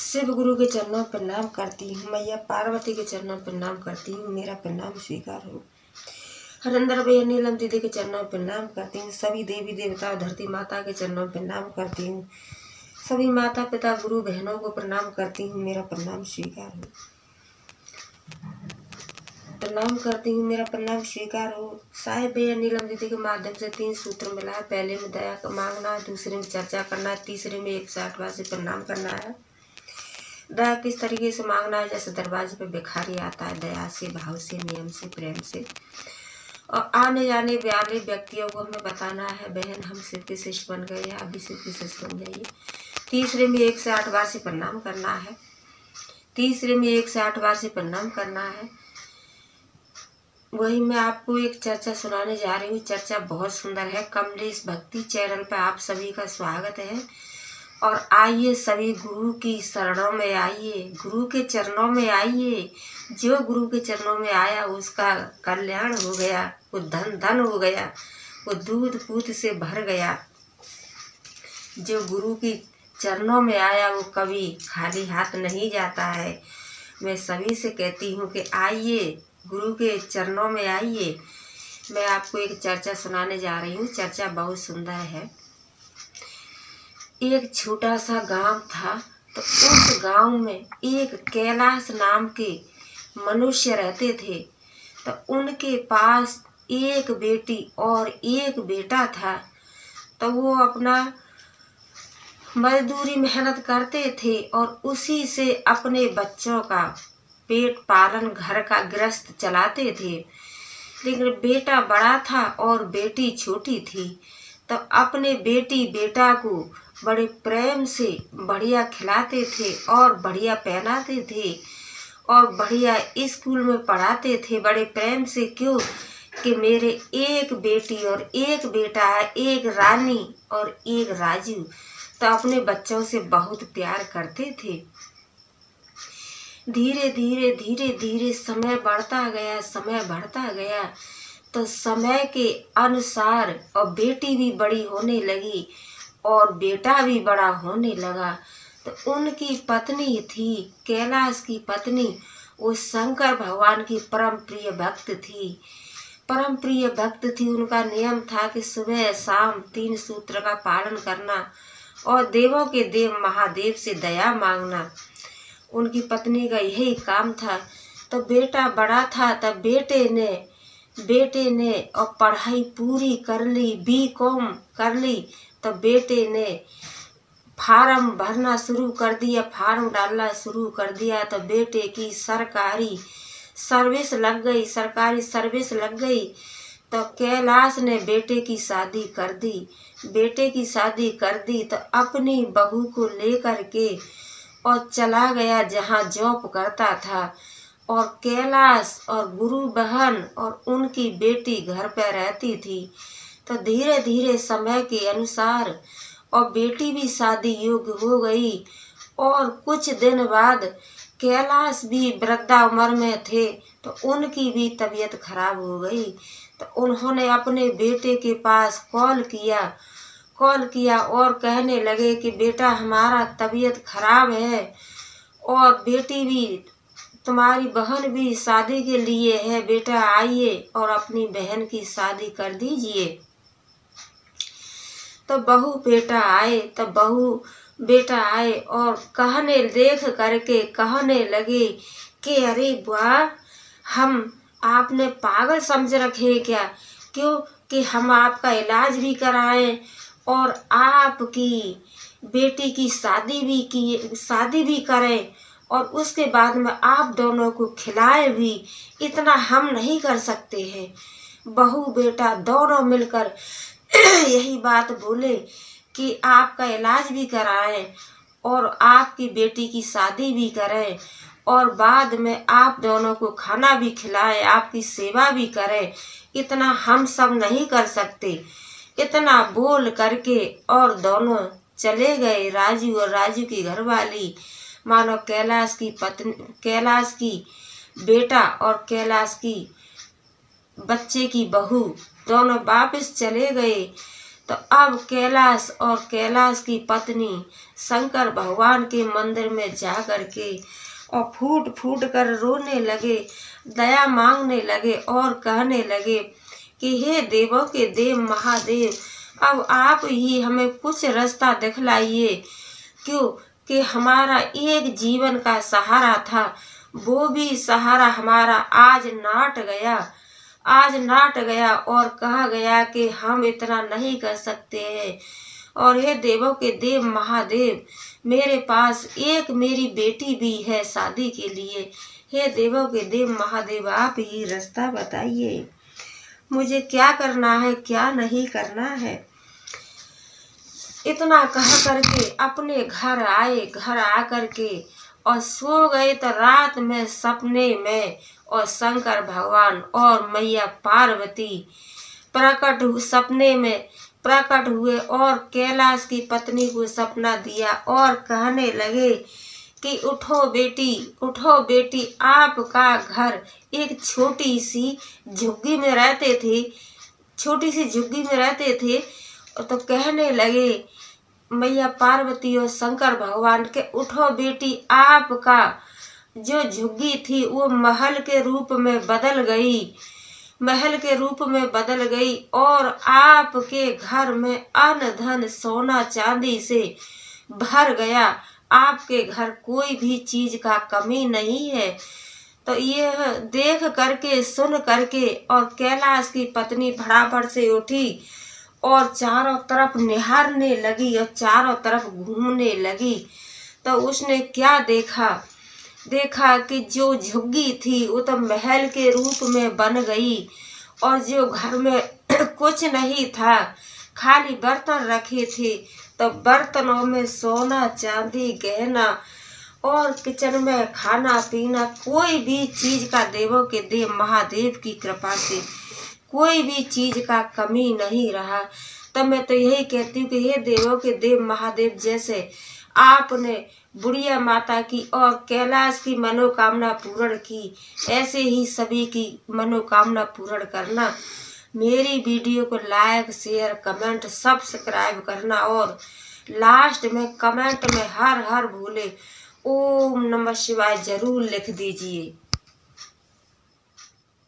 शिव गुरु के चरणों पर प्रणाम करती हूँ। मैया पार्वती के चरणों पर प्रणाम करती हूँ। मेरा प्रणाम स्वीकार हो। हरिंदर भैया नीलम दीदी के चरणों पर प्रणाम करती हूँ। सभी देवी देवता धरती माता के चरणों पर प्रणाम करती हूँ। सभी माता पिता गुरु बहनों को प्रणाम करती हूँ। मेरा प्रणाम स्वीकार हो। प्रणाम करती हूँ। मेरा प्रणाम स्वीकार हो। साहिब भैया नीलम दीदी के माध्यम से 3 सूत्र मिला है। पहले में दया का मांगना है, दूसरे में चर्चा करना है, तीसरे में 108 बार से प्रणाम करना है। दया किस तरीके से मांगना है? जैसे दरवाजे पे भिखारी आता है, दया से, भाव से, नियम से, प्रेम से। और आने जाने वाले व्यक्तियों को हमें बताना है, बहन हम शिव के शिष्य बन गए, आप भी शिव के शिष्य बन जाइए। तीसरे में 108 बार से प्रणाम करना है। तीसरे में 108 बार से प्रणाम करना है। वही मैं आपको एक चर्चा सुनाने जा रही हूँ। चर्चा बहुत सुंदर है। कमलेश भक्ति चैनल पर आप सभी का स्वागत है। और आइए सभी गुरु की शरणों में आइए, गुरु के चरणों में आइए। जो गुरु के चरणों में आया उसका कल्याण हो गया, वो धन धन हो गया, वो दूध पूत से भर गया। जो गुरु की चरणों में आया वो कभी खाली हाथ नहीं जाता है। मैं सभी से कहती हूँ कि आइए, गुरु के चरणों में आइए। मैं आपको एक चर्चा सुनाने जा रही हूँ। चर्चा बहुत सुंदर है। एक छोटा सा गांव था, तो उस गांव में एक कैलाश नाम के मनुष्य रहते थे। तो उनके पास एक बेटी और एक बेटा था। तो वो अपना मजदूरी मेहनत करते थे और उसी से अपने बच्चों का पेट पालन, घर का गृहस्थ चलाते थे। लेकिन बेटा बड़ा था और बेटी छोटी थी। तो अपने बेटी बेटा को बड़े प्रेम से बढ़िया खिलाते थे और बढ़िया पहनाते थे और बढ़िया स्कूल में पढ़ाते थे बड़े प्रेम से। क्यों कि मेरे एक बेटी और एक बेटा है, एक रानी और एक राजू। तो अपने बच्चों से बहुत प्यार करते थे। धीरे धीरे धीरे धीरे समय बढ़ता गया, समय बढ़ता गया। तो समय के अनुसार और बेटी भी बड़ी होने लगी और बेटा भी बड़ा होने लगा। तो उनकी पत्नी थी, कैलाश की पत्नी, वो शंकर भगवान की परम प्रिय भक्त थी। परम प्रिय भक्त थी। उनका नियम था कि सुबह शाम 3 सूत्र का पालन करना और देवों के देव महादेव से दया मांगना। उनकी पत्नी का यही काम था। तो बेटा बड़ा था, तब बेटे ने और पढ़ाई पूरी कर ली, बीकॉम कर ली। तो बेटे ने फार्म भरना शुरू कर दिया, फार्म डालना शुरू कर दिया। तो बेटे की सरकारी सर्विस लग गई, सरकारी सर्विस लग गई। तो कैलाश ने बेटे की शादी कर दी। बेटे की शादी कर दी तो अपनी बहू को लेकर के और चला गया जहाँ जॉब करता था। और कैलाश और गुरु बहन और उनकी बेटी घर पर रहती थी। तो धीरे धीरे समय के अनुसार और बेटी भी शादी योग्य हो गई। और कुछ दिन बाद कैलाश भी वृद्धा उम्र में थे, तो उनकी भी तबीयत खराब हो गई। तो उन्होंने अपने बेटे के पास कॉल किया और कहने लगे कि बेटा हमारा तबीयत खराब है और बेटी भी, तुम्हारी बहन भी शादी के लिए है, बेटा आइए और अपनी बहन की शादी कर दीजिए। तो बहू बेटा आए और कहने लगे कि अरे वाह, हम आपने पागल समझ रखे क्या? क्यों कि हम आपका इलाज भी कराएं और आपकी बेटी की शादी भी करें और उसके बाद में आप दोनों को खिलाए भी। इतना हम नहीं कर सकते हैं। बहू बेटा दोनों मिलकर यही बात बोले कि आपका इलाज भी कराएं और आपकी बेटी की शादी भी करें और बाद में आप दोनों को खाना भी खिलाएं, आपकी सेवा भी करें। इतना हम सब नहीं कर सकते। इतना बोल करके और दोनों चले गए। राजू और राजू की घरवाली, मानो कैलाश की पत्नी, कैलाश की बेटा और कैलाश की बच्चे की बहू, दोनों वापस चले गए। तो अब कैलाश और कैलाश की पत्नी शंकर भगवान के मंदिर में जा कर के और फूट फूट कर रोने लगे, दया मांगने लगे और कहने लगे कि हे देवों के देव महादेव, अब आप ही हमें कुछ रास्ता दिखलाइए। क्यों कि हमारा एक जीवन का सहारा था, वो भी सहारा हमारा आज नाट गया और कहा गया कि हम इतना नहीं कर सकते हैं। और हे देवों के देव महादेव, मेरे पास एक मेरी बेटी भी है शादी के लिए। हे देवों के देव महादेव, आप ही रास्ता बताइए, मुझे क्या करना है क्या नहीं करना है। इतना कह करके अपने घर आए, घर आकर के और सो गए। तो रात में सपने में और शंकर भगवान और मैया पार्वती सपने में प्रकट हुए और कैलाश की पत्नी को सपना दिया और कहने लगे कि उठो बेटी, आपका घर एक छोटी सी झुग्गी में रहते थे। तो कहने लगे मैया पार्वती और शंकर भगवान के, उठो बेटी, आपका जो झुग्गी थी वो महल के रूप में बदल गई और आपके घर में अन्न धन सोना चांदी से भर गया। आपके घर कोई भी चीज का कमी नहीं है। तो यह देख करके सुन करके और कैलाश की पत्नी फटाफट से उठी और चारों तरफ निहारने लगी और चारों तरफ घूमने लगी। तो उसने क्या देखा कि जो झुग्गी थी वो तो महल के रूप में बन गई और जो घर में कुछ नहीं था, खाली बर्तन रखे थे, तो बर्तनों में सोना चांदी गहना और किचन में खाना पीना, कोई भी चीज का देवों के देव महादेव की कृपा से कोई भी चीज का कमी नहीं रहा। तब मैं तो यही कहती हूँ कि हे देवों के देव महादेव, जैसे आपने बुढ़िया माता की और कैलाश की मनोकामना पूर्ण की, ऐसे ही सभी की मनोकामना पूर्ण करना। मेरी वीडियो को लाइक शेयर कमेंट सब्सक्राइब करना और लास्ट में कमेंट में हर हर भोले ओम नमः शिवाय जरूर लिख दीजिए।